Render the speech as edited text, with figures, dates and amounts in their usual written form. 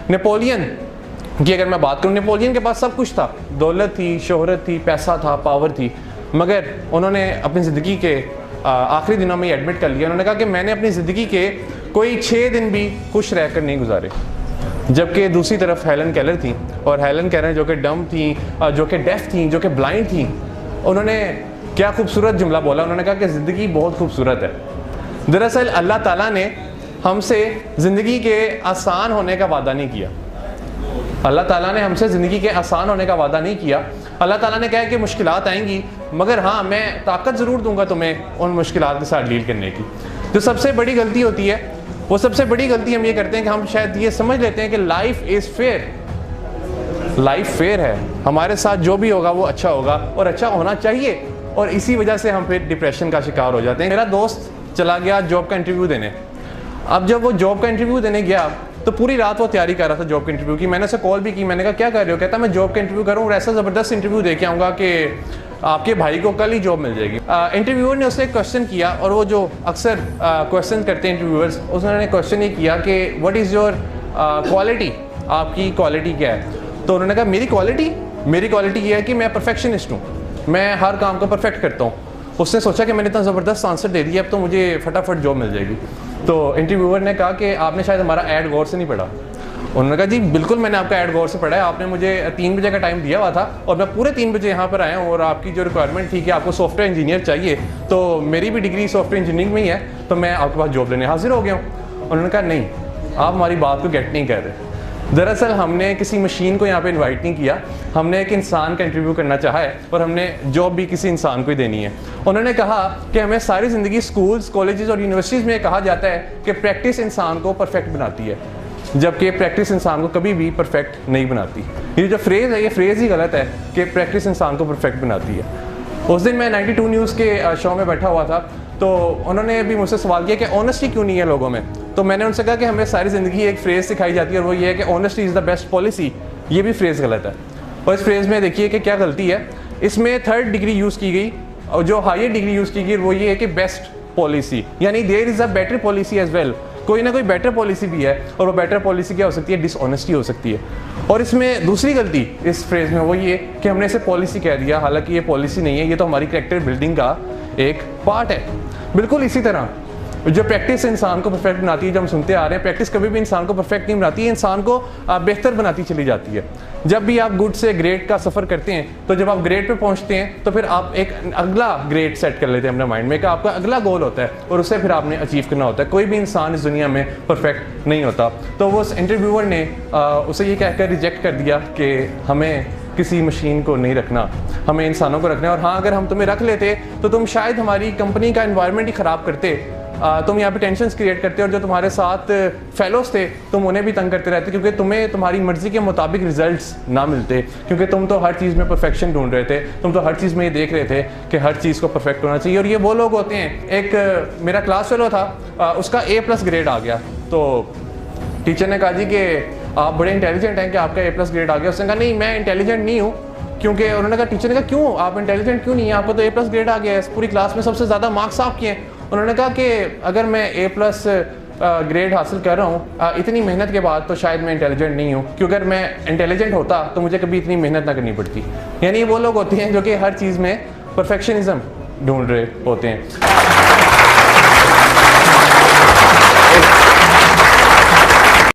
Napoleon की अगर मैं बात करूँ, नेपोलियन के पास सब कुछ था, दौलत थी, शोहरत थी, पैसा था, पावर थी, मगर उन्होंने अपनी ज़िंदगी के आखिरी दिनों में एडमिट कर लिया। उन्होंने कहा कि मैंने अपनी ज़िंदगी के कोई 6 दिन भी खुश रहकर नहीं गुजारे। जबकि दूसरी तरफ हेलन केलर थी, और हेलन केलर जो कि डम थी, जो कि डेफ थी, जो कि ब्लाइंड थी, उन्होंने क्या खूबसूरत जुमला बोला। उन्होंने कहा कि ज़िंदगी बहुत खूबसूरत है। दरअसल अल्लाह ताला ने हमसे ज़िंदगी के आसान होने का वादा नहीं किया। अल्लाह ताला ने हमसे ज़िंदगी के आसान होने का वादा नहीं किया। अल्लाह ताला ने कहा कि मुश्किलात आएंगी, मगर हाँ मैं ताकत ज़रूर दूंगा तुम्हें उन मुश्किलात के साथ डील करने की। जो सबसे बड़ी गलती होती है, वो सबसे बड़ी गलती हम ये करते हैं कि हम शायद ये समझ लेते हैं कि life is fair. Life fair है, हमारे साथ जो भी होगा वो अच्छा होगा और अच्छा होना चाहिए, और इसी वजह से हम फिर डिप्रेशन का शिकार हो जाते हैं। मेरा दोस्त चला गया जॉब का इंटरव्यू देने। अब जब वो जॉब का इंटरव्यू देने गया तो पूरी रात वो तैयारी कर रहा था जॉब के इंटरव्यू की। मैंने उसे कॉल भी की, मैंने कहा क्या कर रहे हो? कहता मैं जॉब का इंटरव्यू कर रहा हूँ और ऐसा ज़बरदस्त इंटरव्यू दे के आऊँगा कि आपके भाई को कल ही जॉब मिल जाएगी। इंटरव्यूअर ने उससे एक क्वेश्चन किया, और वो जो अक्सर क्वेश्चन करते हैं इंटरव्यूअर्स, उसने क्वेश्चन ये किया कि व्हाट इज़ योर क्वालिटी, आपकी क्वालिटी क्या है? तो उन्होंने कहा मेरी क्वालिटी ये है कि मैं परफेक्शनिस्ट हूँ, मैं हर काम को परफेक्ट करता हूँ। उसने सोचा कि मैंने इतना ज़बरदस्त आंसर दे दिया, अब तो मुझे फटाफट जॉब मिल जाएगी। तो इंटरव्यूअर ने कहा कि आपने शायद हमारा ऐड गौर से नहीं पढ़ा। उन्होंने कहा जी बिल्कुल मैंने आपका ऐड गौर से पढ़ा है, आपने मुझे 3 बजे का टाइम दिया हुआ था और मैं पूरे 3 बजे यहाँ पर आया हूँ, और आपकी जो रिक्वायरमेंट थी कि आपको सॉफ्टवेयर इंजीनियर चाहिए, तो मेरी भी डिग्री सॉफ्टवेयर इंजीनियरिंग में ही है, तो मैं आपके पास जॉब लेने हाजिर हो गया हूँ। उन्होंने कहा नहीं, आप हमारी बात को गेट नहीं कर रहे। दरअसल हमने किसी मशीन को यहाँ पे इनवाइट नहीं किया, हमने एक इंसान का इंटरव्यू करना चाहा है, और हमने जॉब भी किसी इंसान को ही देनी है। उन्होंने कहा कि हमें सारी ज़िंदगी स्कूल्स, कॉलेजेस और यूनिवर्सिटीज़ में कहा जाता है कि प्रैक्टिस इंसान को परफेक्ट बनाती है, जबकि प्रैक्टिस इंसान को कभी भी परफेक्ट नहीं बनाती। ये जो फ्रेज़ है, ये फ्रेज़ ही गलत है कि प्रैक्टिस इंसान को परफेक्ट बनाती है। उस दिन मैं 92 न्यूज़ के शो में बैठा हुआ था, तो उन्होंने भी मुझसे सवाल किया कि ऑनेस्टी क्यों नहीं है लोगों में। तो मैंने उनसे कहा कि हमें सारी ज़िंदगी एक फ्रेज़ सिखाई जाती है, और वो ये है कि honesty is the best policy. ये भी फ्रेज़ गलत है, और इस फ्रेज़ में देखिए कि क्या गलती है। इसमें 3rd डिग्री यूज़ की गई, और जो हायर डिग्री यूज़ की गई वो ये है कि बेस्ट पॉलिसी, यानी there is a better policy as well. कोई ना कोई बेटर पॉलिसी भी है, और वो बेटर पॉलिसी क्या हो सकती है? डिसऑनेस्टी हो सकती है। और इसमें दूसरी गलती इस फ्रेज़ में वो ये कि हमने इसे पॉलिसी कह दिया, हालांकि ये पॉलिसी नहीं है, ये तो हमारी कैरेक्टर बिल्डिंग का एक पार्ट है। बिल्कुल इसी तरह जो प्रैक्टिस इंसान को परफेक्ट बनाती है, जो हम सुनते आ रहे हैं, प्रैक्टिस कभी भी इंसान को परफेक्ट नहीं बनाती है, इंसान को बेहतर बनाती चली जाती है। जब भी आप गुड से ग्रेट का सफ़र करते हैं, तो जब आप ग्रेट पे पहुंचते हैं तो फिर आप एक अगला ग्रेट सेट कर लेते हैं अपने माइंड में, कि आपका अगला गोल होता है, और उसे फिर आपने अचीव करना होता है। कोई भी इंसान इस दुनिया में परफेक्ट नहीं होता। तो वो इंटरव्यूअर ने उसे ये कहकर रिजेक्ट कर दिया कि हमें किसी मशीन को नहीं रखना, हमें इंसानों को रखना है, और हाँ अगर हम तुम्हें रख लेते तो तुम शायद हमारी कंपनी का एनवायरनमेंट ही ख़राब करते, तुम यहाँ पे टेंशन क्रिएट करते, और जो तुम्हारे साथ फेलोज थे तुम उन्हें भी तंग करते रहते, क्योंकि तुम्हें तुम्हारी मर्जी के मुताबिक रिजल्ट्स ना मिलते, क्योंकि तुम तो हर चीज़ में परफेक्शन ढूंढ रहे थे, तुम तो हर चीज़ में ये देख रहे थे कि हर चीज़ को परफेक्ट होना चाहिए। और ये वो लोग होते हैं, एक मेरा क्लास फेलो था, उसका A+ ग्रेड आ गया, तो टीचर ने कहा जी कि आप बड़े इंटेलिजेंट हैं कि आपका A+ ग्रेड आ गया। उसने कहा नहीं मैं इंटेलिजेंट नहीं हूँ, क्योंकि उन्होंने कहा, टीचर ने कहा क्यों, आप इंटेलिजेंट क्यों नहीं है, आपको तो A+ ग्रेड आ गया है, पूरी क्लास में सबसे ज़्यादा मार्क्स आपके हैं। उन्होंने कहा कि अगर मैं A+ ग्रेड हासिल कर रहा हूँ इतनी मेहनत के बाद, तो शायद मैं इंटेलिजेंट नहीं हूँ, क्योंकि अगर मैं इंटेलिजेंट होता तो मुझे कभी इतनी मेहनत ना करनी पड़ती। यानी वो लोग होते हैं जो कि हर चीज़ में परफेक्शनिज्म ढूंढ रहे होते हैं।